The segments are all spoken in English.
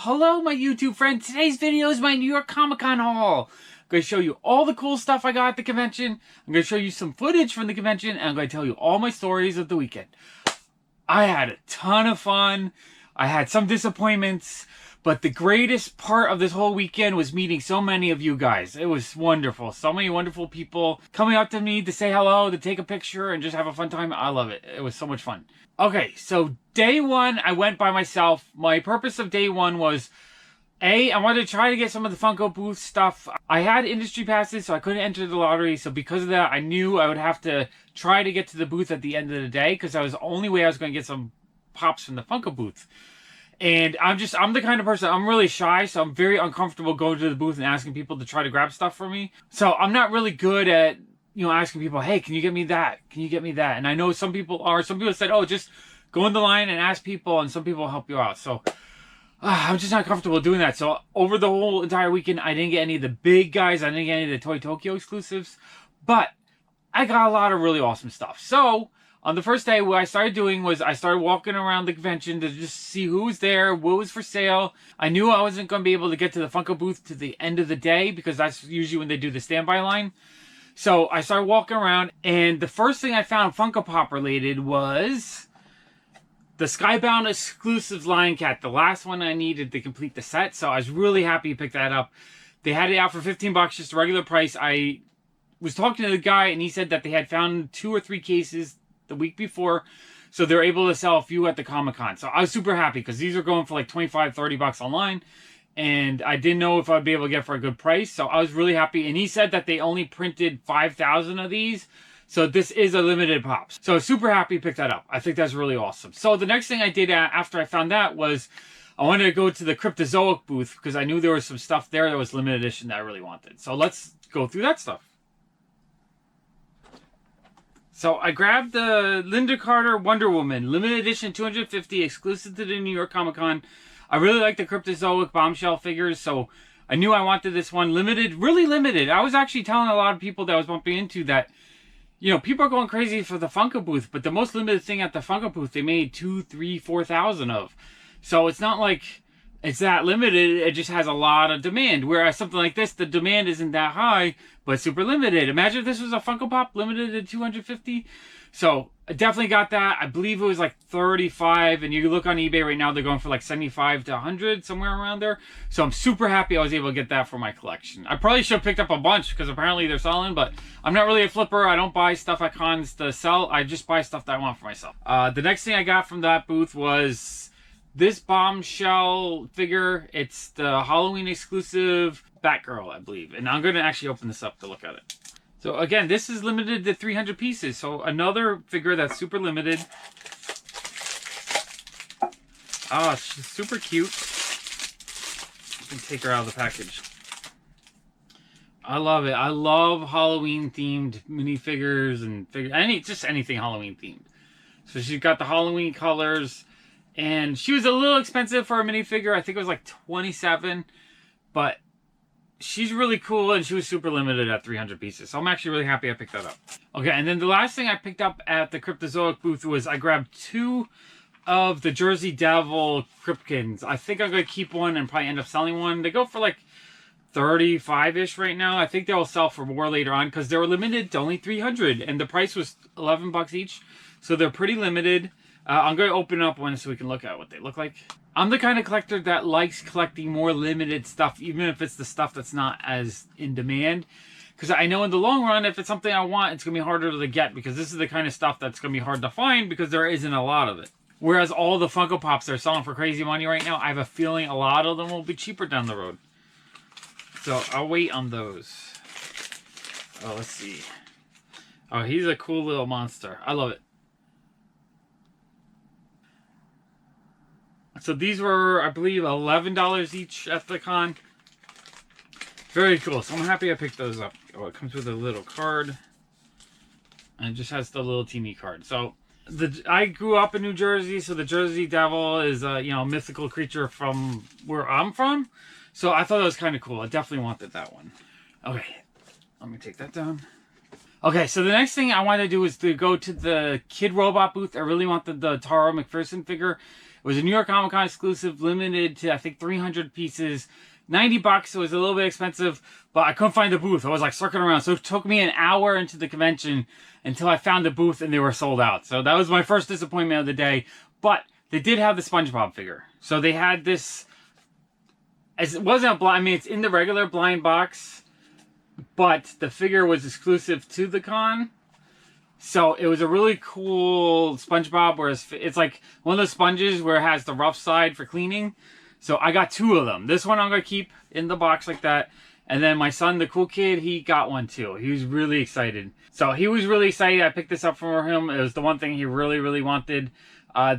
Hello, my YouTube friend. Today's video is my New York Comic Con haul. I'm going to show you all the cool stuff I got at the convention. I'm going to show you some footage from the convention, and I'm going to tell you all my stories of the weekend. I had a ton of fun. I had some disappointments, but the greatest part of this whole weekend was meeting so many of you guys. It was wonderful. So many wonderful people coming up to me to say hello, to take a picture, and just have a fun time. I love it. It was so much fun. Okay, so day one, I went by myself. My purpose of day one was, I wanted to try to get some of the Funko booth stuff. I had industry passes, so I couldn't enter the lottery. So because of that, I knew I would have to try to get to the booth at the end of the day, because that was the only way I was going to get some pops from the Funko booth. And I'm the kind of person, I'm really shy, so I'm very uncomfortable going to the booth and asking people to try to grab stuff for me. So I'm not really good at, asking people, hey, can you get me that? Can you get me that? And I know some people are. Some people said, oh, just go in the line and ask people, and some people will help you out. So I'm just not comfortable doing that. So over the whole entire weekend, I didn't get any of the big guys. I didn't get any of the Toy Tokyo exclusives. But I got a lot of really awesome stuff. So on the first day, what I started doing was I started walking around the convention to just see who was there, what was for sale. I knew I wasn't going to be able to get to the Funko booth to the end of the day, because that's usually when they do the standby line. So I started walking around, and the first thing I found Funko Pop related was the Skybound Exclusives Lion Cat, the last one I needed to complete the set. So I was really happy to pick that up. They had it out for 15 bucks, just a regular price. I was talking to the guy, and he said that they had found 2 or 3 cases the week before, so they're able to sell a few at the Comic-Con. So I was super happy, because these are going for like 25, 30 bucks online. And I didn't know if I'd be able to get for a good price. So I was really happy. And he said that they only printed 5,000 of these. So this is a limited Pops. So super happy to pick that up. I think that's really awesome. So the next thing I did after I found that was I wanted to go to the Cryptozoic booth, because I knew there was some stuff there that was limited edition that I really wanted. So let's go through that stuff. So I grabbed the Linda Carter Wonder Woman, limited edition 250, exclusive to the New York Comic Con. I really like the Cryptozoic bombshell figures, so I knew I wanted this one. Limited, really limited. I was actually telling a lot of people that I was bumping into that, people are going crazy for the Funko booth, but the most limited thing at the Funko booth, they made 2, 3, 4,000 of. So it's not like it's that limited, it just has a lot of demand. Whereas something like this, the demand isn't that high, but super limited. Imagine if this was a Funko Pop limited to 250. So I definitely got that. I believe it was like 35, and you look on eBay right now, they're going for like 75 to 100, somewhere around there. So I'm super happy I was able to get that for my collection. I probably should have picked up a bunch, because apparently they're selling, but I'm not really a flipper. I don't buy stuff at cons to sell. I just buy stuff that I want for myself. The next thing I got from that booth was this bombshell figure. It's the Halloween exclusive Batgirl, I believe. And I'm going to actually open this up to look at it. So again, this is limited to 300 pieces. So another figure that's super limited. Oh, she's super cute. You can take her out of the package. I love it. I love Halloween themed minifigures and just anything Halloween themed. So she's got the Halloween colors. And she was a little expensive for a minifigure. I think it was like $27. But she's really cool, and she was super limited at 300 pieces. So I'm actually really happy I picked that up. Okay, and then the last thing I picked up at the Cryptozoic booth was I grabbed 2 of the Jersey Devil Cryptkins. I think I'm going to keep one and probably end up selling one. They go for like 35-ish right now. I think they'll sell for more later on, because they were limited to only 300, and the price was 11 bucks each. So they're pretty limited. I'm going to open up one so we can look at what they look like. I'm the kind of collector that likes collecting more limited stuff, even if it's the stuff that's not as in demand. Because I know in the long run, if it's something I want, it's going to be harder to get, because this is the kind of stuff that's going to be hard to find, because there isn't a lot of it. Whereas all the Funko Pops they're selling for crazy money right now, I have a feeling a lot of them will be cheaper down the road. So I'll wait on those. Oh, let's see. Oh, he's a cool little monster. I love it. So these were, I believe, $11 each at the con. Very cool. So I'm happy I picked those up. Oh, it comes with a little card. And it just has the little teeny card. So I grew up in New Jersey, so the Jersey Devil is a mythical creature from where I'm from. So I thought that was kind of cool. I definitely wanted that one. Okay, let me take that down. Okay, so the next thing I wanted to do is to go to the Kid Robot booth. I really wanted the Tara McPherson figure. It was a New York Comic Con exclusive, limited to I think 300 pieces. $90. It was a little bit expensive, but I couldn't find the booth. I was like circling around. So it took me an hour into the convention until I found the booth and they were sold out. So that was my first disappointment of the day. But they did have the SpongeBob figure. So they had this, as it wasn't a blind, I mean, it's in the regular blind box, but the figure was exclusive to the con. So it was a really cool SpongeBob, where it's like one of those sponges where it has the rough side for cleaning. So I got 2 of them. This one I'm going to keep in the box like that. And then my son, the cool kid, he got one too. He was really excited. So he was really excited. I picked this up for him. It was the one thing he really, really wanted.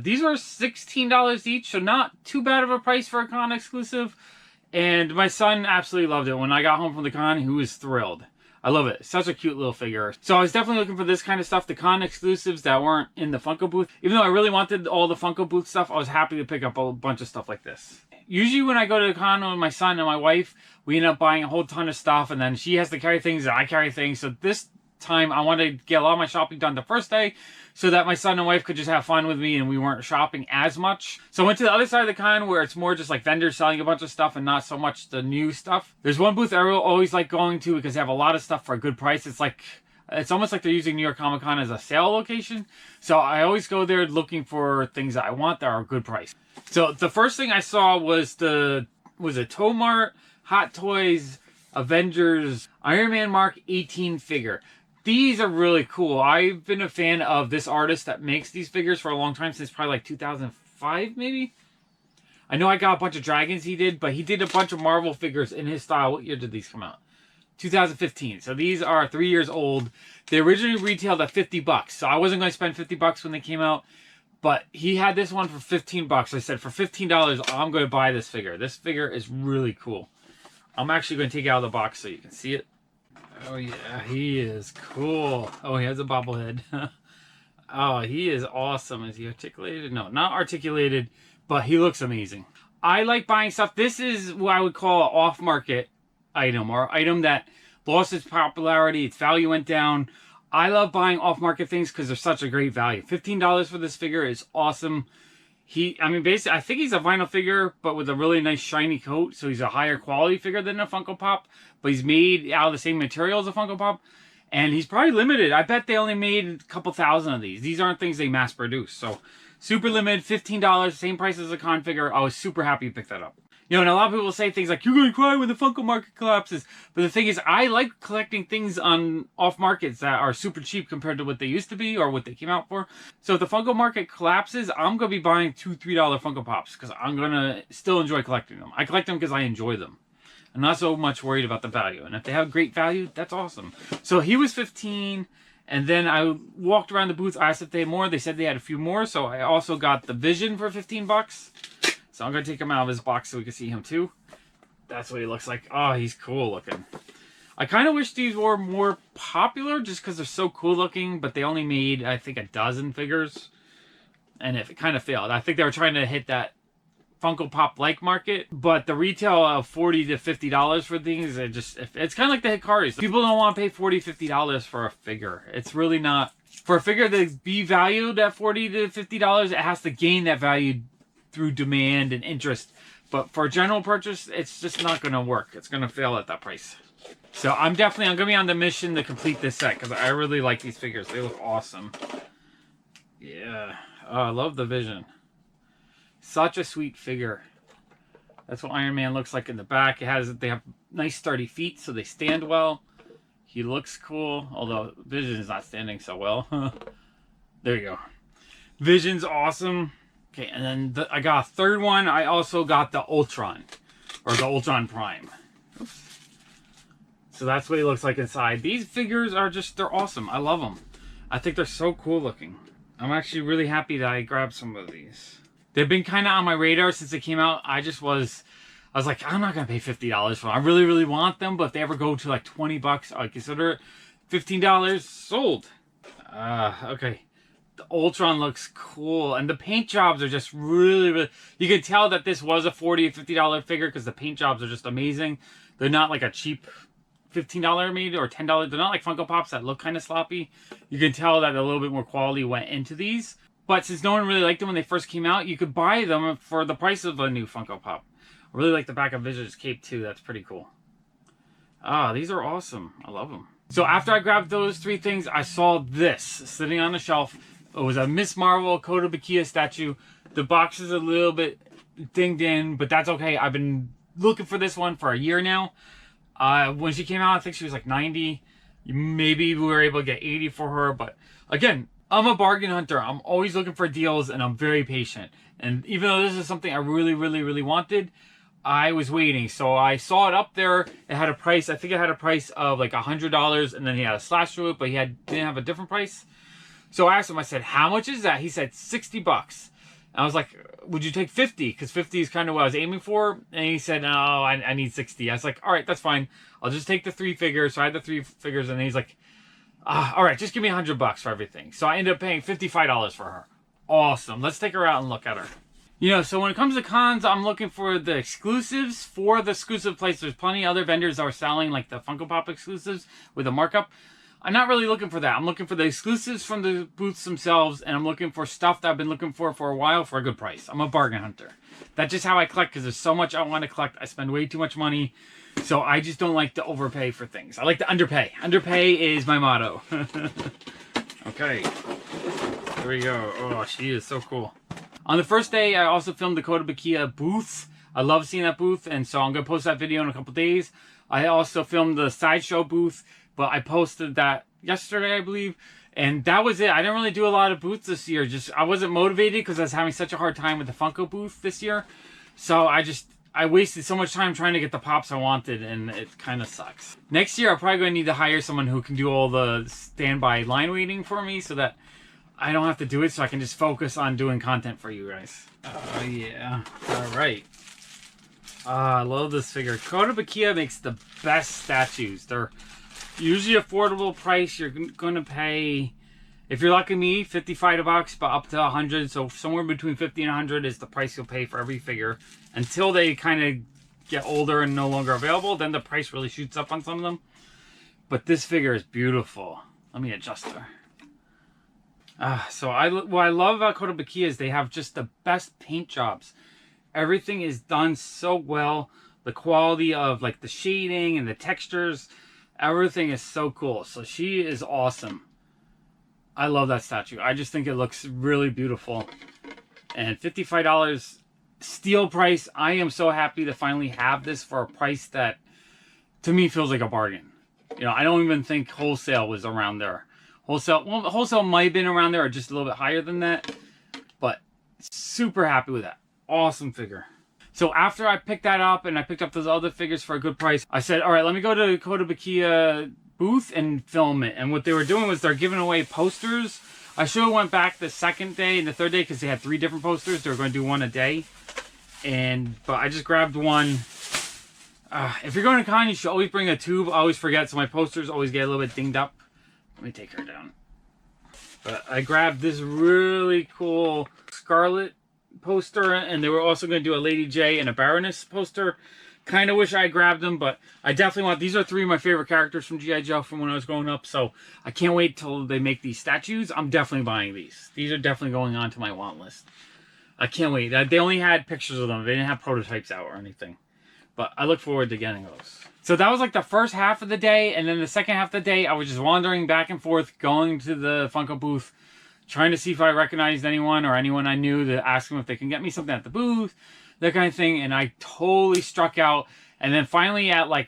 These were $16 each, so not too bad of a price for a con exclusive. And my son absolutely loved it. When I got home from the con, he was thrilled. I love it. Such a cute little figure. So I was definitely looking for this kind of stuff, the con exclusives that weren't in the Funko booth. Even though I really wanted all the Funko booth stuff, I was happy to pick up a bunch of stuff like this. Usually when I go to the con with my son and my wife, we end up buying a whole ton of stuff, and then she has to carry things and I carry things. So this time I wanted to get a lot of my shopping done the first day so that my son and wife could just have fun with me and we weren't shopping as much. So I went to the other side of the con where it's more just like vendors selling a bunch of stuff and not so much the new stuff. There's one booth I always like going to because they have a lot of stuff for a good price. It's almost like they're using New York Comic Con as a sale location. So I always go there looking for things that I want that are a good price. So the first thing I saw was a Tomart Hot Toys Avengers Iron Man Mark 18 figure. These are really cool. I've been a fan of this artist that makes these figures for a long time, since probably like 2005 maybe. I know I got a bunch of dragons he did, but he did a bunch of Marvel figures in his style. What year did these come out? 2015. So these are 3 years old. They originally retailed at $50. So I wasn't going to spend $50 when they came out. But he had this one for $15. I said, for $15, I'm going to buy this figure. This figure is really cool. I'm actually going to take it out of the box so you can see it. Oh yeah, he is cool. Oh, he has a bobblehead. Oh, he is awesome. Is he articulated? No, not articulated, but he looks amazing. I like buying stuff. This is what I would call an off-market item, or item that lost its popularity, its value went down. I love buying off-market things because they're such a great value. $15 for this figure is awesome. Basically, I think he's a vinyl figure, but with a really nice shiny coat. So he's a higher quality figure than a Funko Pop, but he's made out of the same material as a Funko Pop. And he's probably limited. I bet they only made a couple thousand of these. These aren't things they mass produce. So super limited, $15, same price as a con figure. I was super happy to pick that up. You know, and a lot of people say things like, you're going to cry when the Funko market collapses. But the thing is, I like collecting things on off markets that are super cheap compared to what they used to be or what they came out for. So if the Funko market collapses, I'm going to be buying $2, $3 Funko Pops because I'm going to still enjoy collecting them. I collect them because I enjoy them. I'm not so much worried about the value. And if they have great value, that's awesome. So he was 15. And then I walked around the booth. I asked if they had more. They said they had a few more. So I also got the Vision for $15. So I'm going to take him out of his box so we can see him too. That's what he looks like. Oh, he's cool looking. I kind of wish these were more popular just because they're so cool looking. But they only made, I think, a dozen figures. And it kind of failed. I think they were trying to hit that Funko Pop-like market. But the retail of $40 to $50 for things, it's kind of like the Hikaris. People don't want to pay $40, $50 for a figure. It's really not. For a figure to be valued at $40 to $50, it has to gain that value through demand and interest. But for a general purchase, it's just not going to work. It's going to fail at that price. So I'm going to be on the mission to complete this set because I really like these figures. They look awesome. Yeah. Oh, I love the Vision. Such a sweet figure. That's what Iron Man looks like in the back. They have nice sturdy feet, so they stand well. He looks cool, although Vision is not standing so well. There you go. Vision's awesome. Okay, and then I got a third one. I also got the Ultron, or the Ultron Prime. Oops. So that's what he looks like inside. These figures are they're awesome. I love them. I think they're so cool looking. I'm actually really happy that I grabbed some of these. They've been kind of on my radar since they came out. I was like, I'm not going to pay $50 for them. I really, really want them, but if they ever go to like $20, I consider it. $15 sold. Okay. The Ultron looks cool, and the paint jobs are just really, really... You can tell that this was a $40 or $50 figure because the paint jobs are just amazing. They're not like a cheap $15 maybe or $10. They're not like Funko Pops that look kind of sloppy. You can tell that a little bit more quality went into these. But since no one really liked them when they first came out, you could buy them for the price of a new Funko Pop. I really like the back of Vision's cape too. That's pretty cool. Ah, these are awesome. I love them. So after I grabbed those 3 things, I saw this sitting on the shelf. It was a Miss Marvel Kotobukiya statue. The box is a little bit dinged in, but that's okay. I've been looking for this one for a year now. When she came out, I think she was like 90. Maybe we were able to get 80 for her. But again, I'm a bargain hunter. I'm always looking for deals, and I'm very patient. And even though this is something I really, really, really wanted, I was waiting. So I saw it up there. It had a price. I think it had a price of like $100, and then he had a slash through it, but he didn't have a different price. So I asked him, I said, how much is that? He said $60. And I was like, would you take 50? Because 50 is kind of what I was aiming for. And he said, no, I need 60. I was like, all right, that's fine. I'll just take the 3 figures. So I had the 3 figures, and he's like, all right, just give me $100 for everything. So I ended up paying $55 for her. Awesome. Let's take her out and look at her. You know, so when it comes to cons, I'm looking for the exclusives for the exclusive place. There's plenty of other vendors that are selling like the Funko Pop exclusives with a markup. I'm not really looking for that. I'm looking for the exclusives from the booths themselves, and I'm looking for stuff that I've been looking for a while for a good price. I'm a bargain hunter. That's just how I collect, because there's so much I want to collect. I spend way too much money, so I just don't like to overpay for things. I like to underpay. Underpay is my motto. Okay, here we go. Oh, she is so cool. On the first day, I also filmed the Kotobukiya booth. I love seeing that booth, and so I'm going to post that video in a couple days. I also filmed the Sideshow booth, but I posted that yesterday, I believe. And that was it. I didn't really do a lot of booths this year. I wasn't motivated because I was having such a hard time with the Funko booth this year. So I wasted so much time trying to get the pops I wanted, and it kind of sucks. Next year, I'm probably going to need to hire someone who can do all the standby line waiting for me so that I don't have to do it, so I can just focus on doing content for you guys. Oh, yeah. All right. I love this figure. Kotobukiya makes the best statues. They're usually affordable price. You're going to pay, if you're lucky me, $55, but up to $100. So somewhere between $50 and $100 is the price you'll pay for every figure. Until they kind of get older and no longer available, then the price really shoots up on some of them. But this figure is beautiful. Let me adjust her. So what I love about Kotobukiya is they have just the best paint jobs. Everything is done so well. The quality of like the shading and the textures, everything is so cool. So she is awesome. I love that statue. I just think it looks really beautiful. And $55 steal price. I am so happy to finally have this for a price that to me feels like a bargain. You know, I don't even think wholesale was around there. Wholesale might have been around there or just a little bit higher than that. But super happy with that. Awesome figure. So after I picked that up and I picked up those other figures for a good price, I said, all right, let me go to the Kotobukiya booth and film it. And what they were doing was they're giving away posters. I should have went back the second day and the third day because they had 3 different posters. They were going to do one a day. But I just grabbed one. If you're going to con, you should always bring a tube. I always forget, so my posters always get a little bit dinged up. Let me take her down. But I grabbed this really cool Scarlet poster, and they were also going to do a Lady J and a Baroness poster. Kind of wish I grabbed them, but I definitely want... These are 3 of my favorite characters from G.I. Joe from when I was growing up, so I can't wait till they make these statues. I'm definitely buying these. These are definitely going on to my want list. I can't wait. They only had pictures of them. They didn't have prototypes out or anything. But I look forward to getting those. So that was like the first half of the day, and then the second half of the day, I was just wandering back and forth, going to the Funko booth, trying to see if I recognized anyone or anyone I knew, to ask them if they can get me something at the booth, that kind of thing. And I totally struck out. And then finally at like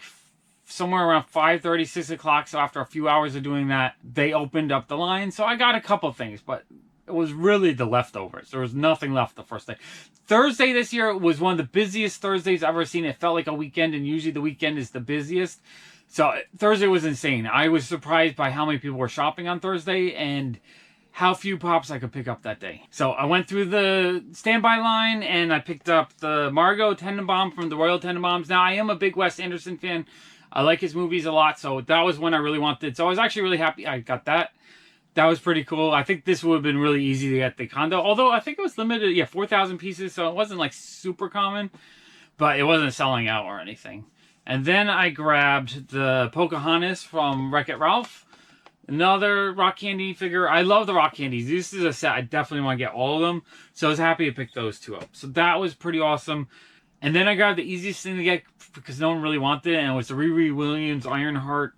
somewhere around 5:30, 6 o'clock, so after a few hours of doing that, they opened up the line. So I got a couple things, but it was really the leftovers. There was nothing left the first day. Thursday this year was one of the busiest Thursdays I've ever seen. It felt like a weekend, and usually the weekend is the busiest. So Thursday was insane. I was surprised by how many people were shopping on Thursday and how few pops I could pick up that day. So I went through the standby line, and I picked up the Margot Tenenbaum from the Royal Tenenbaums. Now, I am a big Wes Anderson fan. I like his movies a lot, so that was one I really wanted. So I was actually really happy I got that. That was pretty cool. I think this would have been really easy to get the condo. Although I think it was limited, 4,000 pieces. So it wasn't like super common. But it wasn't selling out or anything. And then I grabbed the Pocahontas from Wreck-It Ralph. Another rock candy figure. I love the rock candies. This is a set I definitely want to get all of them. So I was happy to pick those two up. So that was pretty awesome. And then I grabbed the easiest thing to get because no one really wanted it, and it was the Riri Williams Ironheart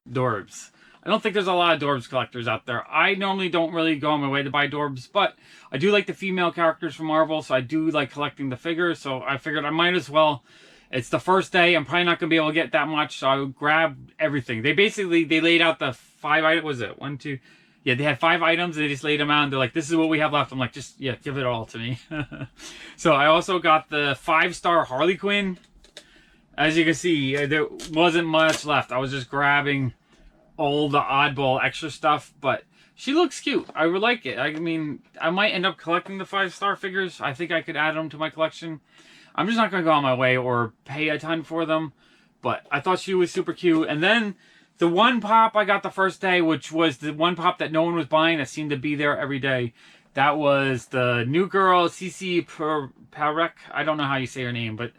Dorbs. I don't think there's a lot of Dorbs collectors out there. I normally don't really go on my way to buy Dorbs, but I do like the female characters from Marvel, so I do like collecting the figures, so I figured I might as well. It's the first day. I'm probably not going to be able to get that much, so I grabbed everything. They laid out the 5 items. What was it? 1, 2... Yeah, they had 5 items, and they just laid them out, and they're like, this is what we have left. I'm like, just, yeah, give it all to me. So I also got the 5-star Harley Quinn. As you can see, there wasn't much left. I was just grabbing all the oddball extra stuff, but she looks cute. I would like it. I mean, I might end up collecting the 5-star figures. I think I could add them to my collection. I'm just not going to go on my way or pay a ton for them, but I thought she was super cute. And then the one pop I got the first day, which was the one pop that no one was buying that seemed to be there every day, that was the new girl, CC Parek. I don't know how you say her name, but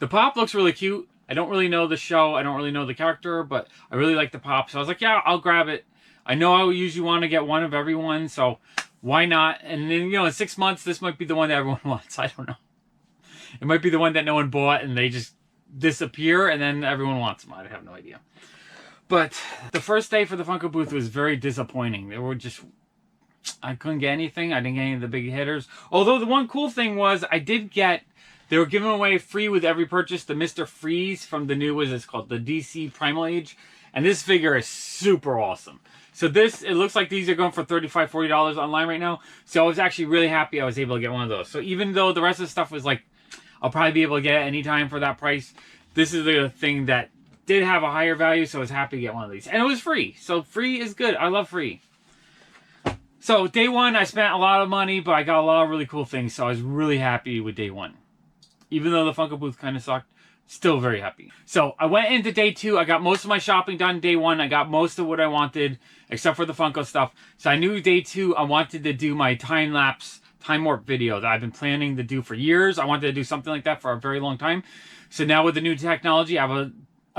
the pop looks really cute. I don't really know the show. I don't really know the character, but I really like the pop. So I was like, yeah, I'll grab it. I know I usually want to get one of everyone, so why not? And then, you know, in 6 months, this might be the one that everyone wants. I don't know. It might be the one that no one bought, and they just disappear, and then everyone wants them. I have no idea. But the first day for the Funko booth was very disappointing. There were just... I couldn't get anything. I didn't get any of the big hitters. Although the one cool thing was I did get... They were giving away free with every purchase the Mr. Freeze from the new, what is this called? The DC Primal Age. And this figure is super awesome. So this, it looks like these are going for $35, $40 online right now. So I was actually really happy I was able to get one of those. So even though the rest of the stuff was like, I'll probably be able to get it anytime for that price, this is the thing that did have a higher value, so I was happy to get one of these. And it was free. So free is good. I love free. So day one, I spent a lot of money, but I got a lot of really cool things. So I was really happy with day one. Even though the Funko booth kind of sucked, still very happy. So I went into day two. I got most of my shopping done day one. I got most of what I wanted, except for the Funko stuff. So I knew day two, I wanted to do my time-lapse, time warp video that I've been planning to do for years. I wanted to do something like that for a very long time. So now with the new technology, I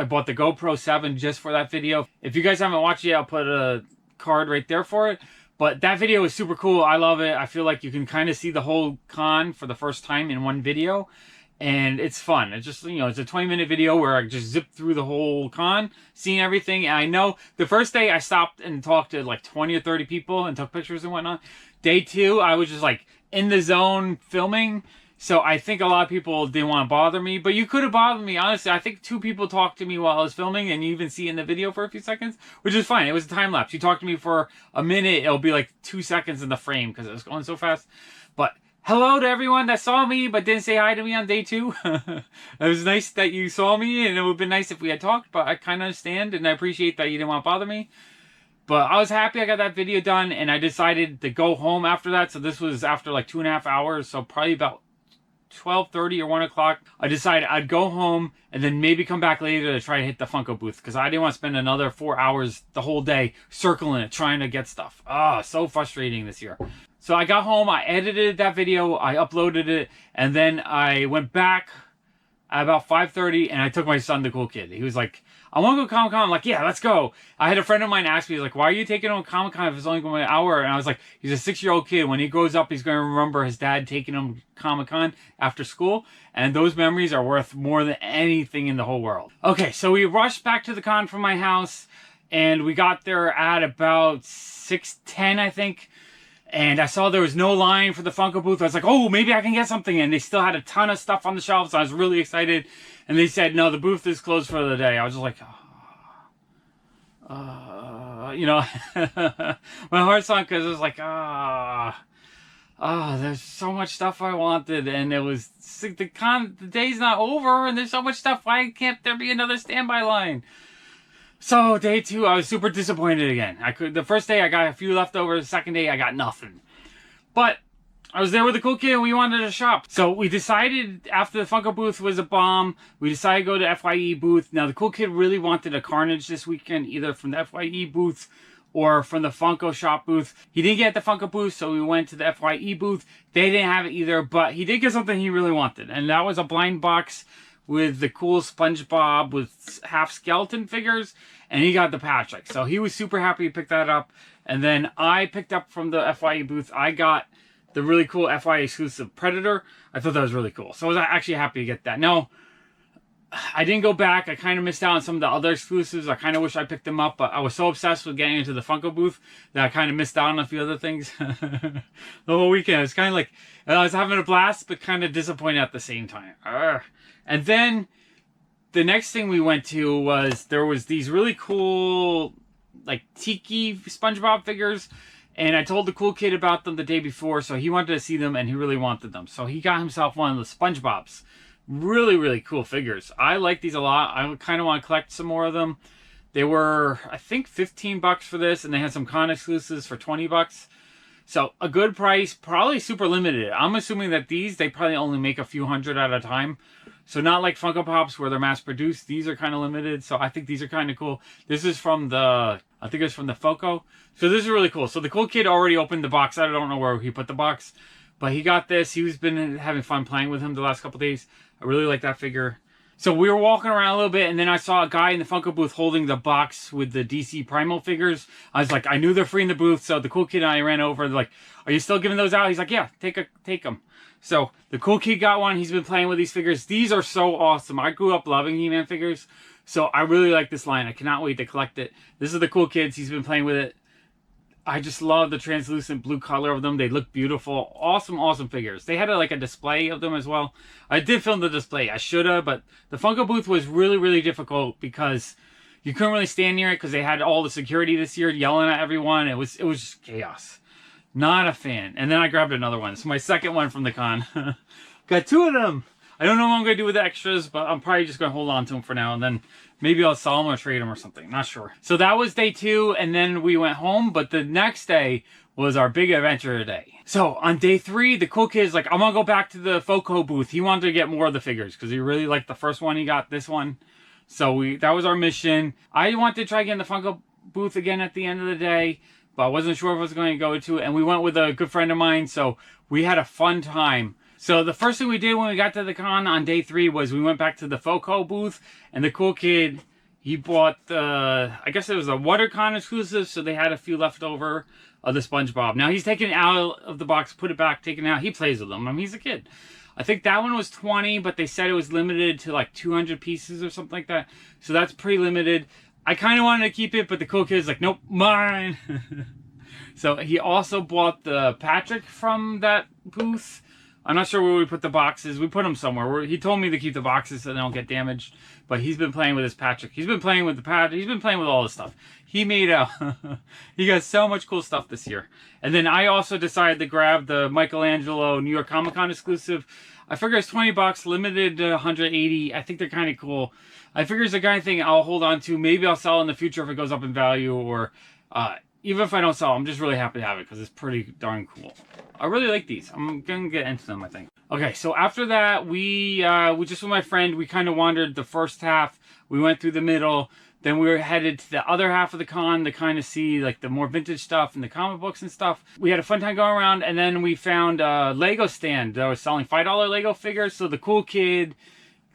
bought the GoPro 7 just for that video. If you guys haven't watched it yet, I'll put a card right there for it. But that video is super cool. I love it. I feel like you can kind of see the whole con for the first time in one video. And it's fun. It's just, you know, it's a 20-minute video where I just zip through the whole con, seeing everything. And I know the first day I stopped and talked to like 20 or 30 people and took pictures and whatnot. Day two, I was just like in the zone filming. So I think a lot of people didn't want to bother me. But you could have bothered me, honestly. I think 2 people talked to me while I was filming, and you even see in the video for a few seconds, which is fine. It was a time lapse. You talked to me for a minute, it'll be like 2 seconds in the frame because it was going so fast. But hello to everyone that saw me but didn't say hi to me on day 2. It was nice that you saw me, and it would have been nice if we had talked, but I kind of understand, and I appreciate that you didn't want to bother me. But I was happy I got that video done, and I decided to go home after that. So this was after like 2.5 hours, so probably about 12:30 or 1 o'clock. I decided I'd go home and then maybe come back later to try to hit the Funko booth because I didn't want to spend another 4 hours the whole day circling it, trying to get stuff. Ah, so frustrating this year. So I got home, I edited that video, I uploaded it, and then I went back at about 5:30 and I took my son to Cool Kid. He was like, I want to go Comic-Con. I'm like, yeah, let's go. I had a friend of mine ask me, he's like, why are you taking him to Comic-Con if it's only going to be an hour? And I was like, he's a 6-year-old kid. When he grows up, he's going to remember his dad taking him to Comic-Con after school. And those memories are worth more than anything in the whole world. Okay, so we rushed back to the con from my house. And we got there at about 6:10, I think. And I saw there was no line for the Funko booth. I was like, oh, maybe I can get something. And they still had a ton of stuff on the shelves. So I was really excited. And they said, no, the booth is closed for the day. I was just like, you know, my heart sunk because it was like, there's so much stuff I wanted. And it was, the day's not over. And there's so much stuff. Why can't there be another standby line? So day 2, I was super disappointed again. The first day I got a few leftovers. The second day I got nothing. But I was there with the Cool Kid and we wanted to shop. So we decided after the Funko booth was a bomb, we decided to go to FYE booth. Now the Cool Kid really wanted a Carnage this weekend, either from the FYE booth or from the Funko shop booth. He didn't get the Funko booth, so we went to the FYE booth. They didn't have it either, but he did get something he really wanted. And that was a blind box with the cool SpongeBob with half skeleton figures. and he got the Patrick. So he was super happy to pick that up. And then I picked up from the FYE booth, I got the really cool FYE exclusive Predator. I thought that was really cool. So I was actually happy to get that. Now, I didn't go back. I kind of missed out on some of the other exclusives. I kind of wish I picked them up, but I was so obsessed with getting into the Funko booth that I kind of missed out on a few other things. The whole weekend, it's kind of like, I was having a blast, but kind of disappointed at the same time. And then the next thing we went to was, there was these really cool, like, Tiki SpongeBob figures. And I told the cool kid about them the day before, so he wanted to see them, and he really wanted them. So he got himself one of the SpongeBobs. Really, really cool figures. I like these a lot. I kind of want to collect some more of them. They were, I think, 15 bucks for this, and they had some con exclusives for 20 bucks. So a good price, probably super limited. I'm assuming that these, they probably only make a few hundred at a time. So not like Funko Pops where they're mass produced. These are kind of limited. So I think these are kind of cool. This is from the, I think it's from the Funko. So this is really cool. So the cool kid already opened the box. I don't know where he put the box, but he got this. He's been having fun playing with him the last couple days. I really like that figure. So we were walking around a little bit, and then I saw a guy in the Funko booth holding the box with the DC Primal figures. I was like, I knew they're free in the booth, so the cool kid and I ran over. They're like, are you still giving those out? He's like, yeah, take them. So the cool kid got one. He's been playing with these figures. These are so awesome. I grew up loving He-Man figures, so I really like this line. I cannot wait to collect it. This is the cool kids. He's been playing with it. I just love the translucent blue color of them. They look beautiful. Awesome, awesome figures. They had like a display of them as well. I did film the display. I should have, but the Funko booth was really, really difficult because you couldn't really stand near it because they had all the security this year yelling at everyone. It was just chaos. Not a fan. And then I grabbed another one. It's my second one from the con. Got two of them. I don't know what I'm going to do with the extras, but I'm probably just going to hold on to them for now. And then maybe I'll sell them or trade them or something. Not sure. So that was day 2. And then we went home. But the next day was our big adventure day. So on day 3, the cool kid's like, I'm going to go back to the Funko booth. He wanted to get more of the figures because he really liked the first one. He got this one. So that was our mission. I wanted to try getting the Funko booth again at the end of the day, but I wasn't sure if I was going to go to it. And we went with a good friend of mine. So we had a fun time. So the first thing we did when we got to the con on day 3 was we went back to the Funko booth, and the cool kid, he bought the, I guess it was a WonderCon exclusive, so they had a few left over of the SpongeBob. Now he's taken it out of the box, put it back, taken it out. He plays with them. I mean, he's a kid. I think that one was 20, but they said it was limited to like 200 pieces or something like that. So that's pretty limited. I kind of wanted to keep it, but the cool kid's like, nope, mine. So he also bought the Patrick from that booth. I'm not sure where we put the boxes. We put them somewhere. He told me to keep the boxes so they don't get damaged. But he's been playing with his Patrick. He's been playing with the Patrick. He's been playing with all this stuff. He made a... he got so much cool stuff this year. And then I also decided to grab the Michelangelo New York Comic Con exclusive. I figure it's 20 bucks, limited to 180. I think they're kind of cool. I figure it's the kind of thing I'll hold on to. Maybe I'll sell in the future if it goes up in value, or... even if I don't sell, I'm just really happy to have it because it's pretty darn cool. I really like these. I'm going to get into them, I think. Okay, so after that, we just with my friend, we kind of wandered the first half. We went through the middle. Then we were headed to the other half of the con to kind of see like the more vintage stuff and the comic books and stuff. We had a fun time going around, and then we found a Lego stand that was selling $5 Lego figures. So the cool kid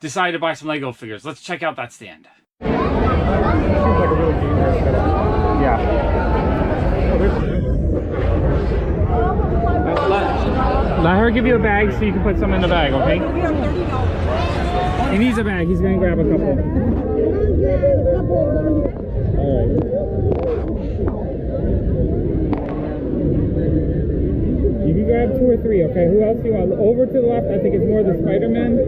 decided to buy some Lego figures. Let's check out that stand. Seems like a really dangerous setup. Yeah. Let her give you a bag so you can put some in the bag, okay? He needs a bag. He's going to grab a couple. Alright. You can grab 2 or 3, okay? Who else do you want? Over to the left, I think it's more the Spider-Man.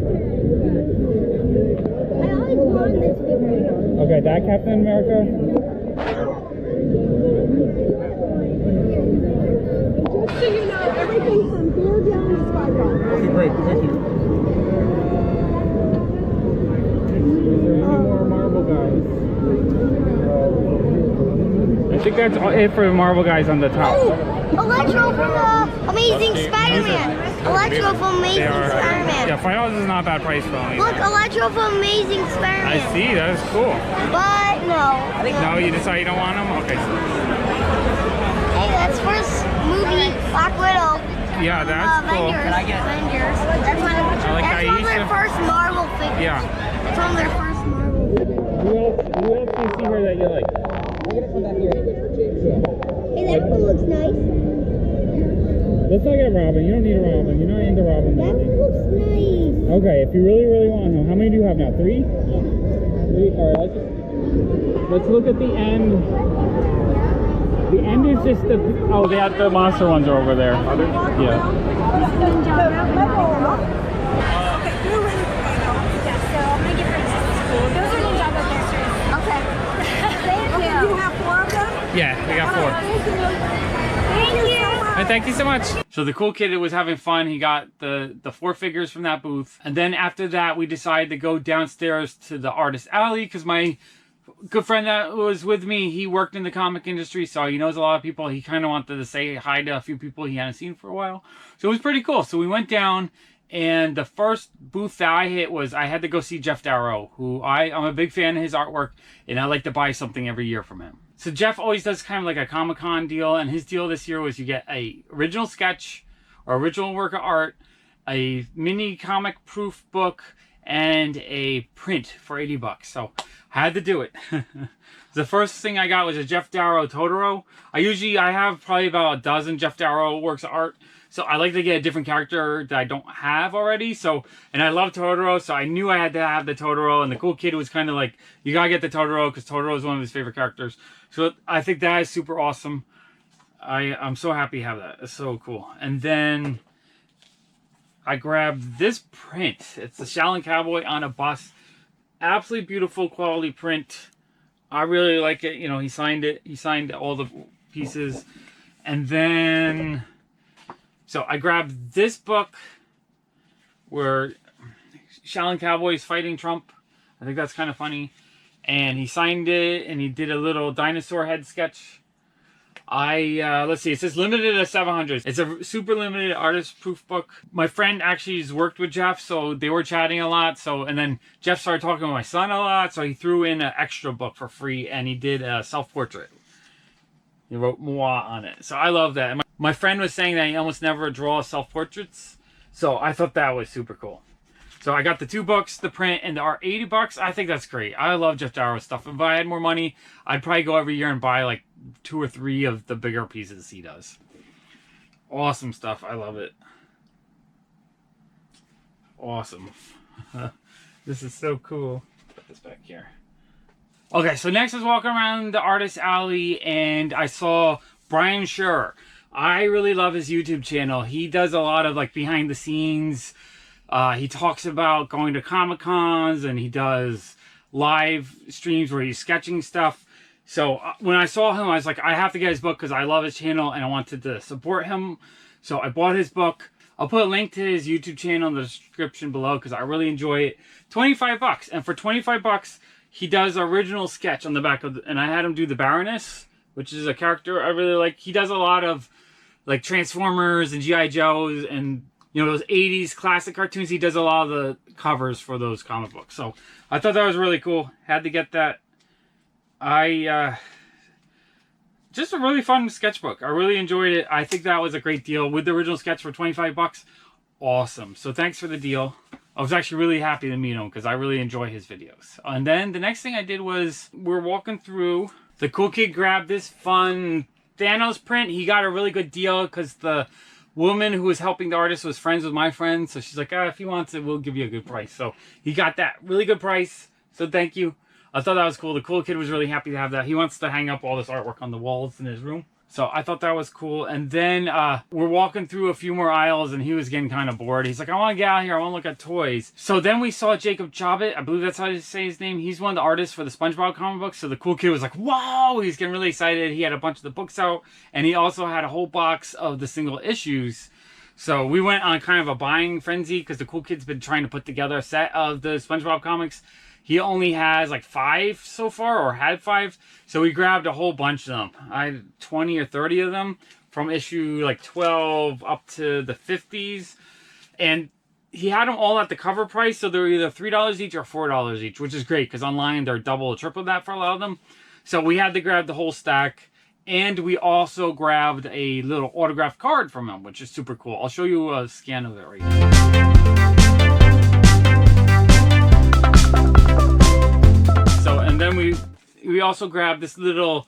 I always wanted this figure. Okay, that Captain America. Just so you know, everything from here down is $5. Okay, great. Thank you. Is there any more Marvel guys? I think that's it for the Marvel guys on the top. Oh, Electro from the Amazing Spider-Man. Electro from Amazing Spider-Man. Yeah, $5 is not a bad price for me. Look, Electro from Amazing Spider-Man. I see, that is cool. But no. No, you decide you don't want them? Okay. Hey, that's first movie, Black Widow. Yeah, that's cool. Avengers. That's one of their first Marvel figures. Yeah. That's one of their first Marvel figures. Who else do you see here that you like? Hey, that one looks nice. Let's not get Robin. You don't need a Robin. You're not into Robin. That one looks nice. Okay, if you really want him. How many do you have now? 3? Yeah. 3? Alright, let's look at the end. The end is just the... Oh, they have the monster ones are over there. Yeah. Yeah, we got 4. Thank you. And thank you so much. So the cool kid was having fun. He got the 4 figures from that booth. And then after that, we decided to go downstairs to the artist alley because my good friend that was with me, he worked in the comic industry, so he knows a lot of people. He kind of wanted to say hi to a few people he hadn't seen for a while. So it was pretty cool. So we went down, and the first booth that I hit was I had to go see Jeff Darrow, who I'm a big fan of his artwork, and I like to buy something every year from him. So Jeff always does kind of like a Comic-Con deal, and his deal this year was you get a original sketch or original work of art, a mini comic proof book, and a print for $80. So I had to do it. The first thing I got was a Jeff Darrow Totoro. I have probably about a dozen Jeff Darrow works of art. So I like to get a different character that I don't have already. So, and I love Totoro, so I knew I had to have the Totoro. And the cool kid was kind of like, you gotta get the Totoro because Totoro is one of his favorite characters. So I think that is super awesome. I'm so happy to have that. It's so cool. And then I grabbed this print. It's the Shaolin Cowboy on a bus. Absolutely beautiful quality print. I really like it. You know, he signed it. He signed all the pieces. And then, so I grabbed this book where Shaolin Cowboy is fighting Trump. I think that's kind of funny. And he signed it, and he did a little dinosaur head sketch. Let's see, it says limited to 700. It's a super limited artist proof book. My friend actually has worked with Jeff, so they were chatting a lot. And then Jeff started talking to my son a lot, so he threw in an extra book for free, and he did a self-portrait. He wrote moi on it. So I love that. And my friend was saying that he almost never draws self-portraits, so I thought that was super cool. So I got the 2 books, the print, and the art. $80. I think that's great. I love Jeff Darrow stuff. If I had more money, I'd probably go every year and buy like 2 or 3 of the bigger pieces he does. Awesome stuff. I love it. Awesome. This is so cool. Put this back here. Okay, so next I was walking around the artist alley and I saw Brian Shearer. I really love his YouTube channel. He does a lot of like behind the scenes. He talks about going to Comic-Cons and he does live streams where he's sketching stuff. So when I saw him, I was like, I have to get his book because I love his channel and I wanted to support him. So I bought his book. I'll put a link to his YouTube channel in the description below because I really enjoy it. $25. And for $25, he does original sketch on the back of and I had him do the Baroness, which is a character I really like. He does a lot of like Transformers and G.I. Joes and you know, those 80s classic cartoons. He does a lot of the covers for those comic books. So I thought that was really cool. Had to get that. Just a really fun sketchbook. I really enjoyed it. I think that was a great deal with the original sketch for $25. Awesome. So thanks for the deal. I was actually really happy to meet him because I really enjoy his videos. And then the next thing I did was we're walking through. The cool kid grabbed this fun Thanos print. He got a really good deal because the woman who was helping the artist was friends with my friend. So she's like, if he wants it, we'll give you a good price. So he got that really good price. So thank you. I thought that was cool. The cool kid was really happy to have that. He wants to hang up all this artwork on the walls in his room. So I thought that was cool. And then we're walking through a few more aisles and he was getting kind of bored. He's like, I want to get out of here. I want to look at toys. So then we saw Jacob Chobit. I believe that's how you say his name. He's one of the artists for the SpongeBob comic books. So the cool kid was like, whoa, he's getting really excited. He had a bunch of the books out and he also had a whole box of the single issues. So we went on kind of a buying frenzy because the cool kid's been trying to put together a set of the SpongeBob comics. He only has like 5 so far, or had 5. So we grabbed a whole bunch of them. I had 20 or 30 of them from issue like 12 up to the 50s. And he had them all at the cover price. So they're either $3 each or $4 each, which is great because online they're double or triple that for a lot of them. So we had to grab the whole stack. And we also grabbed a little autographed card from him, which is super cool. I'll show you a scan of it right here. So, and then we we also grabbed this little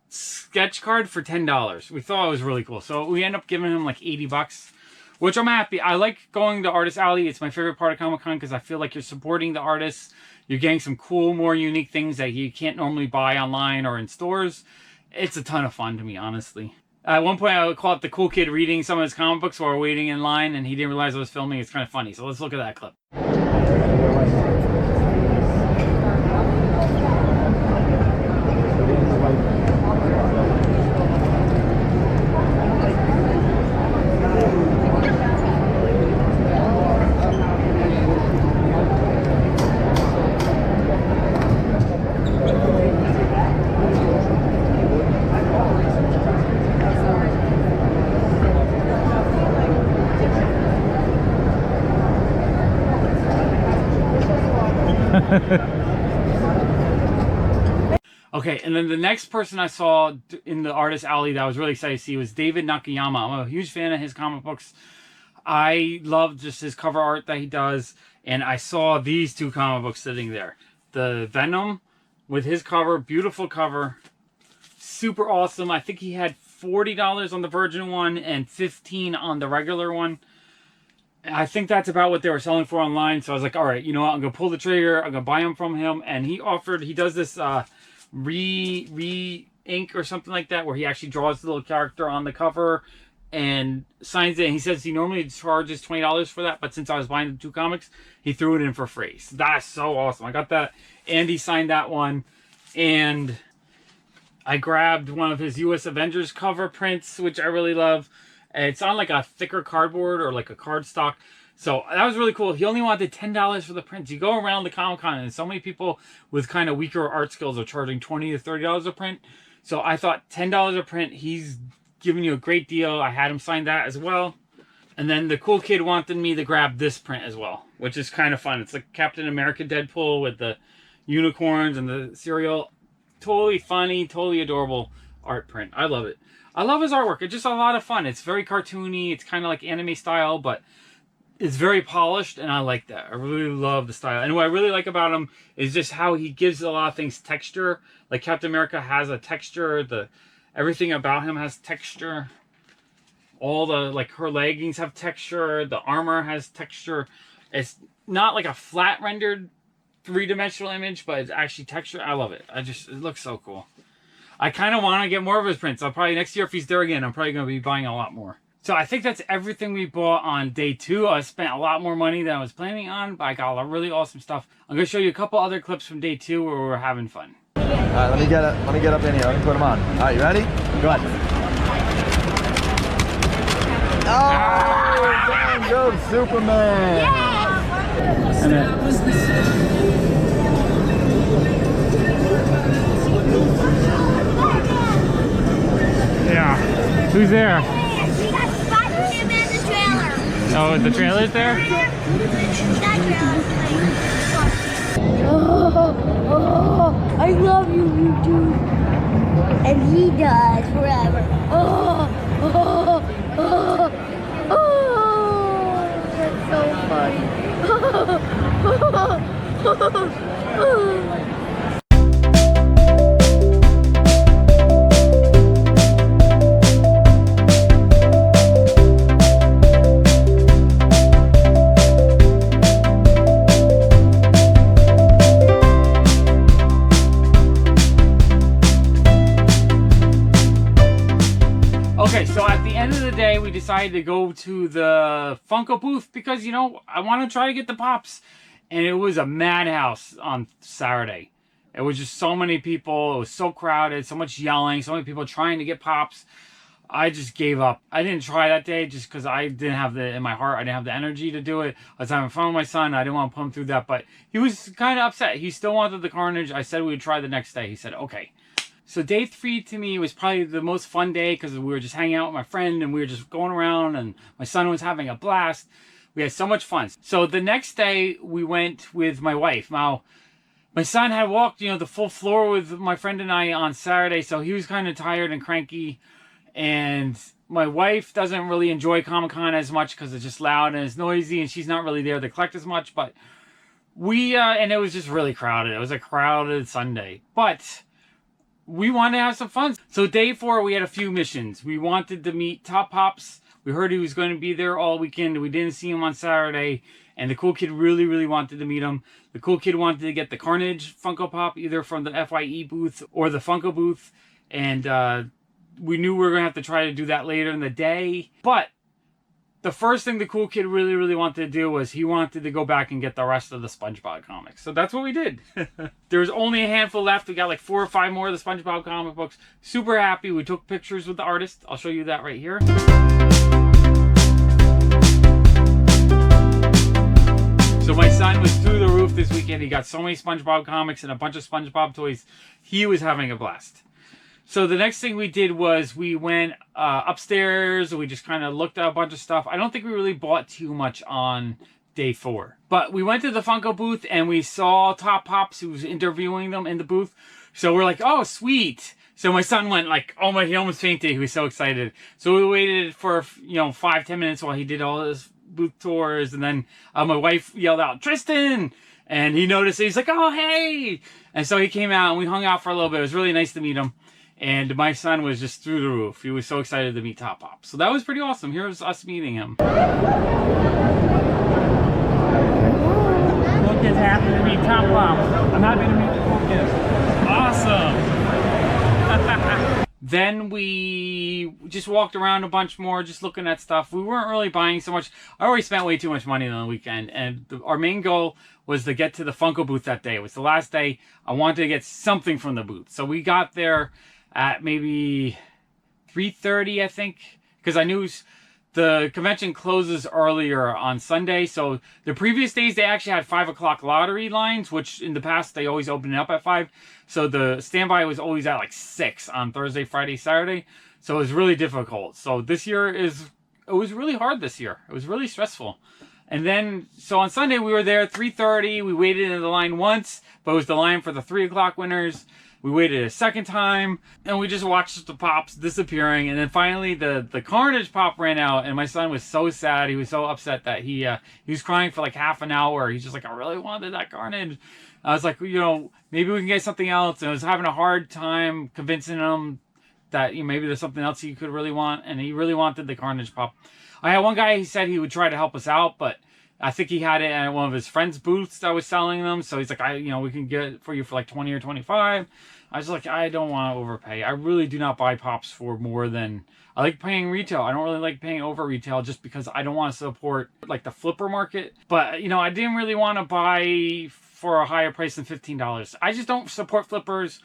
sketch card for $10. We thought it was really cool. So we end up giving him like 80 bucks, which I'm happy. I like going to Artist Alley. It's my favorite part of Comic-Con because I feel like you're supporting the artists. You're getting some cool, more unique things that you can't normally buy online or in stores. It's a ton of fun to me, honestly. At one point, I would call it the cool kid reading some of his comic books while we're waiting in line, and he didn't realize I was filming. It's kind of funny. So let's look at that clip. Okay, and then the next person I saw in the Artist Alley that I was really excited to see was David Nakayama. I'm a huge fan of his comic books. I love just his cover art that he does, and I saw these two comic books sitting there. The Venom with his cover, beautiful cover, super awesome. I think he had $40 on the Virgin one and $15 on the regular one. I think that's about what they were selling for online. So I was like, all right, you know what? I'm going to pull the trigger. I'm going to buy them from him. And he does this re-ink or something like that, where he actually draws the little character on the cover and signs it. And he says he normally charges $20 for that, but since I was buying the two comics, he threw it in for free. So that's so awesome. I got that. And he signed that one. And I grabbed one of his US Avengers cover prints, which I really love. It's on like a thicker cardboard or like a cardstock. So that was really cool. He only wanted $10 for the prints. You go around the Comic-Con and so many people with kind of weaker art skills are charging $20 to $30 a print. So I thought $10 a print, he's giving you a great deal. I had him sign that as well. And then the cool kid wanted me to grab this print as well, which is kind of fun. It's like Captain America Deadpool with the unicorns and the cereal. Totally funny, totally adorable art print. I love it. I love his artwork. It's just a lot of fun. It's very cartoony. It's kind of like anime style, but it's very polished, and I like that. I really love the style. And what I really like about him is just how he gives a lot of things texture. Like Captain America has a texture. Everything about him has texture. All the, like, her leggings have texture. The armor has texture. It's not like a flat rendered three-dimensional image, but it's actually texture. I love it. It looks so cool. I kind of want to get more of his prints. I'll probably, next year if he's there again, I'm probably going to be buying a lot more. So I think that's everything we bought on day 2. I spent a lot more money than I was planning on, but I got a lot of really awesome stuff. I'm going to show you a couple other clips from day 2 where we're having fun. All right, let me get up in here. Let me put them on. All right, you ready? Go ahead. Oh, down goes Superman. Yes! And then, yeah. Who's there? We got Spider-Man in the trailer. Oh, the trailer's there? That trailer. Oh, I love you, YouTube. And he does forever. That's so funny. Okay, so at the end of the day, we decided to go to the Funko booth because, you know, I want to try to get the Pops. And it was a madhouse on Saturday. It was just so many people. It was so crowded, so much yelling, so many people trying to get Pops. I just gave up. I didn't try that day just because I didn't have in my heart, I didn't have the energy to do it. I was having fun with my son. I didn't want to put him through that. But he was kind of upset. He still wanted the carnage. I said we would try the next day. He said, okay. So day 3 to me was probably the most fun day because we were just hanging out with my friend and we were just going around and my son was having a blast. We had so much fun. So the next day we went with my wife. Now, my son had walked, the full floor with my friend and I on Saturday, so he was kind of tired and cranky. And my wife doesn't really enjoy Comic-Con as much because it's just loud and it's noisy and she's not really there to collect as much. But and it was just really crowded. It was a crowded Sunday, but we wanted to have some fun. So day 4, we had a few missions. We wanted to meet Top Pops. We heard he was going to be there all weekend. We didn't see him on Saturday, and the Cool Kid really, really wanted to meet him. The Cool Kid wanted to get the Carnage Funko Pop, either from the FYE booth or the Funko booth, and we knew we were going to have to try to do that later in the day. But the first thing the Cool Kid really, really wanted to do was he wanted to go back and get the rest of the SpongeBob comics. So that's what we did. There was only a handful left. We got like 4 or 5 more of the SpongeBob comic books. Super happy. We took pictures with the artist. I'll show you that right here. So my son was through the roof this weekend. He got so many SpongeBob comics and a bunch of SpongeBob toys. He was having a blast. So the next thing we did was we went upstairs. We just kind of looked at a bunch of stuff. I don't think we really bought too much on day 4. But we went to the Funko booth and we saw Top Pops, who was interviewing them in the booth. So we're like, oh, sweet. So my son went like, oh my, he almost fainted. He was so excited. So we waited for, 5-10 minutes while he did all his booth tours. And then my wife yelled out, Tristan! And he noticed it. He's like, oh, hey! And so he came out and we hung out for a little bit. It was really nice to meet him. And my son was just through the roof. He was so excited to meet Top Pop. So that was pretty awesome. Here's us meeting him. Look, it's happy to meet Top Pop. I'm happy to meet the Cool Kid. Awesome. Then we just walked around a bunch more, just looking at stuff. We weren't really buying so much. I already spent way too much money on the weekend. And our main goal was to get to the Funko booth that day. It was the last day. I wanted to get something from the booth. So we got there at maybe 3:30, I think, because I knew the convention closes earlier on Sunday. So the previous days, they actually had 5 o'clock lottery lines, which in the past, they always opened it up at 5. So the standby was always at like 6 on Thursday, Friday, Saturday. So it was really difficult. So this year it was really hard this year. It was really stressful. And then, so on Sunday, we were there at 3:30. We waited in the line once, but it was the line for the 3 o'clock winners. We waited a second time, and we just watched the Pops disappearing. And then finally, the Carnage Pop ran out, and my son was so sad. He was so upset that he was crying for like half an hour. He's just like, I really wanted that Carnage. I was like, maybe we can get something else. And I was having a hard time convincing him that maybe there's something else he could really want, and he really wanted the Carnage Pop. I had one guy, he said he would try to help us out, but I think he had it at one of his friends' booths that was selling them. So he's like, we can get it for you for like 20 or 25. I was like, I don't want to overpay. I really do not buy Pops for more than, I like paying retail. I don't really like paying over retail just because I don't want to support like the flipper market. But, I didn't really want to buy for a higher price than $15. I just don't support flippers.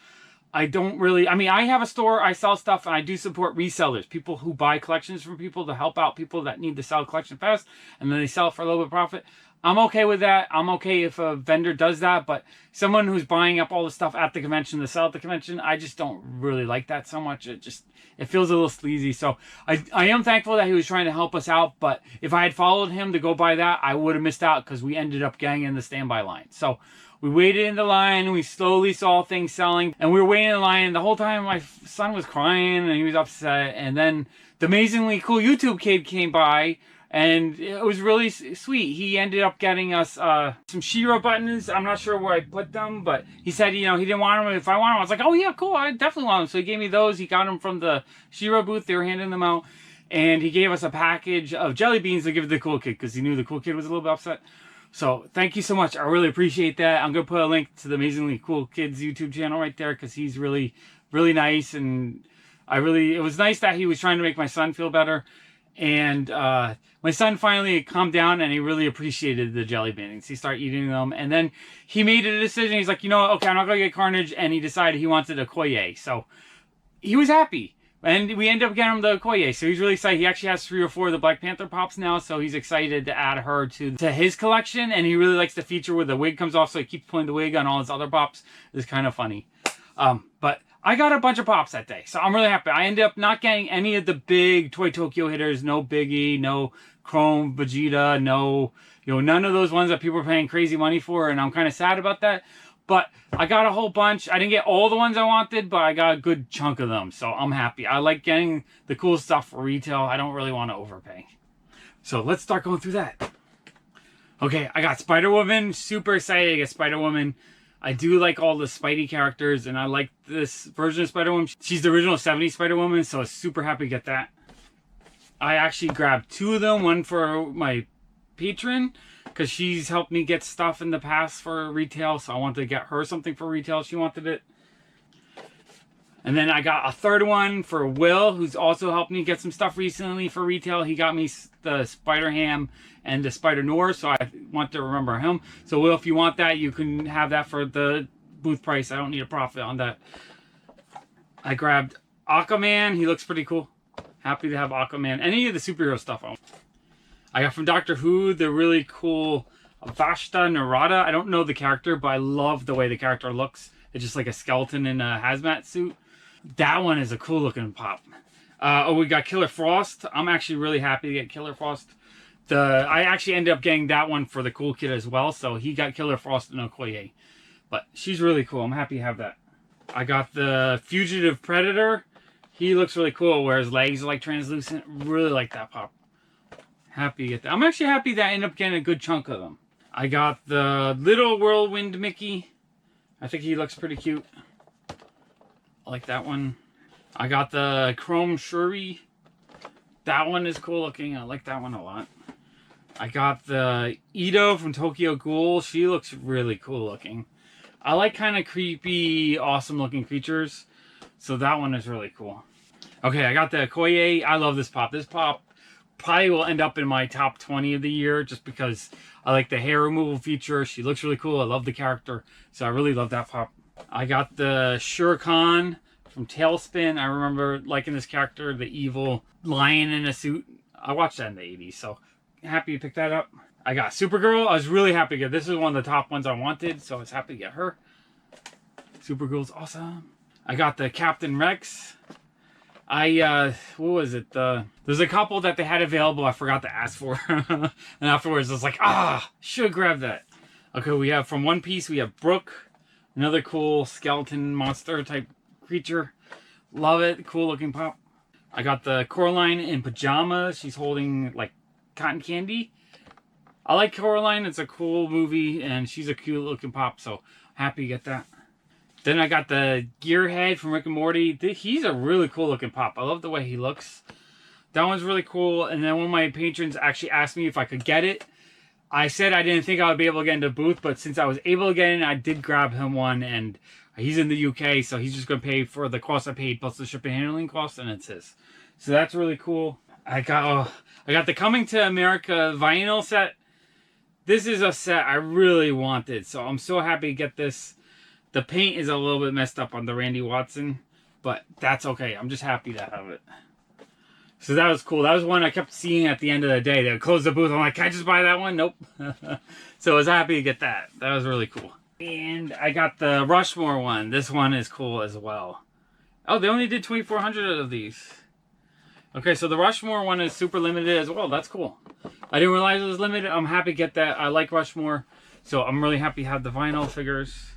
I don't really, I have a store, I sell stuff, and I do support resellers, people who buy collections from people to help out people that need to sell a collection fast, and then they sell it for a little bit of profit. I'm okay with that. I'm okay if a vendor does that, but someone who's buying up all the stuff at the convention to sell at the convention, I just don't really like that so much. It feels a little sleazy. So I am thankful that he was trying to help us out, but if I had followed him to go buy that, I would have missed out because we ended up getting in the standby line. So we waited in the line, we slowly saw things selling, and we were waiting in the line. The whole time my son was crying and he was upset. And then the Amazingly Cool YouTubeKid came by, and it was really sweet. He ended up getting us some Shearer buttons. I'm not sure where I put them, but he said, he didn't want them. If I want them, I was like, oh yeah, cool, I definitely want them. So he gave me those. He got them from the Shearer booth. They were handing them out. And he gave us a package of jelly beans to give to the Cool Kid because he knew the Cool Kid was a little bit upset. So thank you so much. I really appreciate that. I'm going to put a link to the Amazingly Cool Kid's YouTube channel right there because he's really, really nice. And it was nice that he was trying to make my son feel better. And my son finally calmed down and he really appreciated the jelly beans. He started eating them. And then he made a decision. He's like, okay, I'm not going to get Carnage. And he decided he wanted a Okoye. So he was happy. And we ended up getting him the Okoye, so he's really excited. He actually has 3 or 4 of the Black Panther Pops now, so he's excited to add her to his collection. And he really likes the feature where the wig comes off, so he keeps putting the wig on all his other Pops. It's kind of funny. But I got a bunch of Pops that day, so I'm really happy. I ended up not getting any of the big Toy Tokyo hitters. No Biggie, no Chrome Vegeta, no, none of those ones that people are paying crazy money for, and I'm kind of sad about that. But I got a whole bunch. I didn't get all the ones I wanted, but I got a good chunk of them. So I'm happy. I like getting the cool stuff for retail. I don't really want to overpay. So let's start going through that. Okay, I got Spider-Woman. Super excited to get Spider-Woman. I do like all the Spidey characters, and I like this version of Spider-Woman. She's the original 70s Spider-Woman, so I was super happy to get that. I actually grabbed 2 of them. One for my patron, because she's helped me get stuff in the past for retail, so I wanted to get her something for retail. She wanted it. And then I got a 3rd one for Will, who's also helped me get some stuff recently for retail. He got me the Spider-Ham and the Spider-Noir, so I want to remember him. So Will, if you want that, you can have that for the booth price. I don't need a profit on that. I grabbed Aquaman. He looks pretty cool. Happy to have Aquaman. Any of the superhero stuff I got from Doctor Who, the really cool Vashta Narada. I don't know the character, but I love the way the character looks. It's just like a skeleton in a hazmat suit. That one is a cool looking pop. Oh, we got Killer Frost. I'm actually really happy to get Killer Frost. I actually ended up getting that one for the Cool Kid as well. So he got Killer Frost and Okoye. But she's really cool. I'm happy to have that. I got the Fugitive Predator. He looks really cool where his legs are like translucent. Really like that pop. Happy to get that. I'm actually happy that I ended up getting a good chunk of them. I got the Little Whirlwind Mickey. I think he looks pretty cute. I like that one. I got the Chrome Shuri. That one is cool looking. I like that one a lot. I got the Ito from Tokyo Ghoul. She looks really cool looking. I like kind of creepy, awesome looking creatures. So that one is really cool. Okay, I got the Okoye. I love this pop. This pop probably will end up in my top 20 of the year just because I like the hair removal feature. She looks really cool. I love the character. So I really love that pop. I got the Shere Khan from Tailspin. I remember liking this character, the evil lion in a suit. I watched that in the 80s, so happy to pick that up. I got Supergirl. I was really happy to get this. Is one of the top ones I wanted, so I was happy to get her. Supergirl's awesome. I got the Captain Rex. What was it? There's a couple that they had available I forgot to ask for. And afterwards I was like, should grab that. Okay, we have from One Piece, we have Brooke. Another cool skeleton monster type creature. Love it. Cool looking pop. I got the Coraline in pajamas. She's holding like cotton candy. I like Coraline. It's a cool movie and she's a cute looking pop. So happy to get that. Then I got the Gearhead from Rick and Morty. He's a really cool looking pop. I love the way he looks. That one's really cool. And then one of my patrons actually asked me if I could get it. I said I didn't think I would be able to get into the booth, but since I was able to get in, I did grab him one, and he's in the UK, so he's just going to pay for the cost I paid plus the shipping and handling cost, and it's his. So that's really cool. I got the Coming to America vinyl set. This is a set I really wanted, so I'm so happy to get this. The paint is a little bit messed up on the Randy Watson, but that's okay. I'm just happy to have it. So that was cool. That was one I kept seeing at the end of the day. They would close the booth. I'm like, can I just buy that one? Nope. So I was happy to get that. That was really cool. And I got the Rushmore one. This one is cool as well. Oh, they only did 2,400 of these. Okay, so the Rushmore one is super limited as well. That's cool. I didn't realize it was limited. I'm happy to get that. I like Rushmore. So I'm really happy to have the vinyl figures.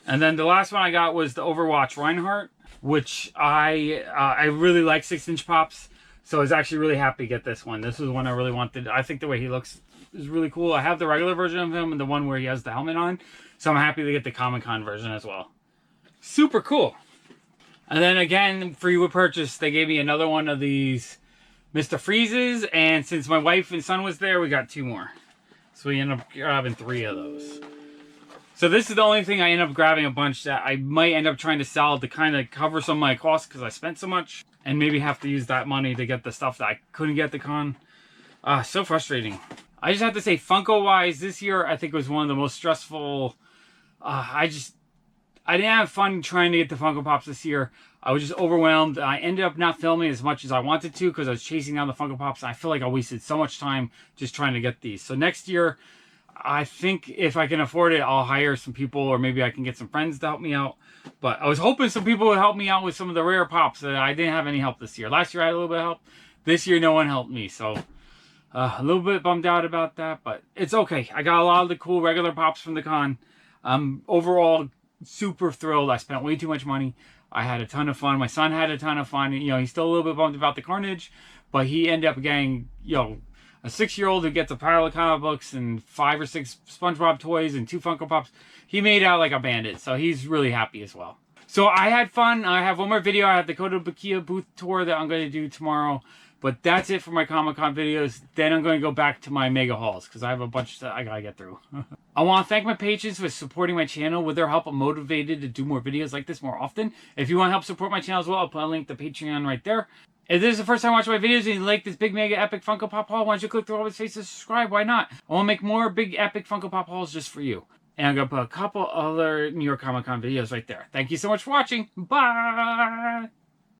And then the last one I got was the Overwatch Reinhardt, which I really like 6-inch pops. So I was actually really happy to get this one. This was one I really wanted. I think the way he looks is really cool. I have the regular version of him and the one where he has the helmet on. So I'm happy to get the Comic-Con version as well. Super cool. And then again, free with purchase, they gave me another one of these Mr. Freezes. And since my wife and son was there, we got 2 more. So we ended up grabbing 3 of those. So this is the only thing I end up grabbing a bunch that I might end up trying to sell to kind of cover some of my costs because I spent so much. And maybe have to use that money to get the stuff that I couldn't get at the con. So frustrating. I just have to say, Funko-wise, this year I think was one of the most stressful. I didn't have fun trying to get the Funko Pops this year. I was just overwhelmed. I ended up not filming as much as I wanted to because I was chasing down the Funko Pops. And I feel like I wasted so much time just trying to get these. So next year, I think if I can afford it, I'll hire some people or maybe I can get some friends to help me out. But I was hoping some people would help me out with some of the rare pops. I didn't have any help this year. Last year I had a little bit of help. This year no one helped me. So a little bit bummed out about that. But it's okay. I got a lot of the cool regular pops from the con. Overall, super thrilled. I spent way too much money. I had a ton of fun. My son had a ton of fun. You know, he's still a little bit bummed about the carnage. But he ended up getting, you know, a 6-year-old who gets a pile of comic books and 5 or 6 SpongeBob toys and 2 Funko Pops. He made out like a bandit, so he's really happy as well. So I had fun. I have one more video. I have the Kotobukiya booth tour that I'm going to do tomorrow. But that's it for my Comic-Con videos. Then I'm going to go back to my mega hauls because I have a bunch that I got to get through. I want to thank my patrons for supporting my channel. With their help, I'm motivated to do more videos like this more often. If you want to help support my channel as well, I'll put a link to Patreon right there. If this is the first time watching my videos and you like this big mega epic Funko Pop haul, why don't you click through all his faces and subscribe? Why not? I want to make more big epic Funko Pop hauls just for you. And I'm going to put a couple other New York Comic Con videos right there. Thank you so much for watching. Bye!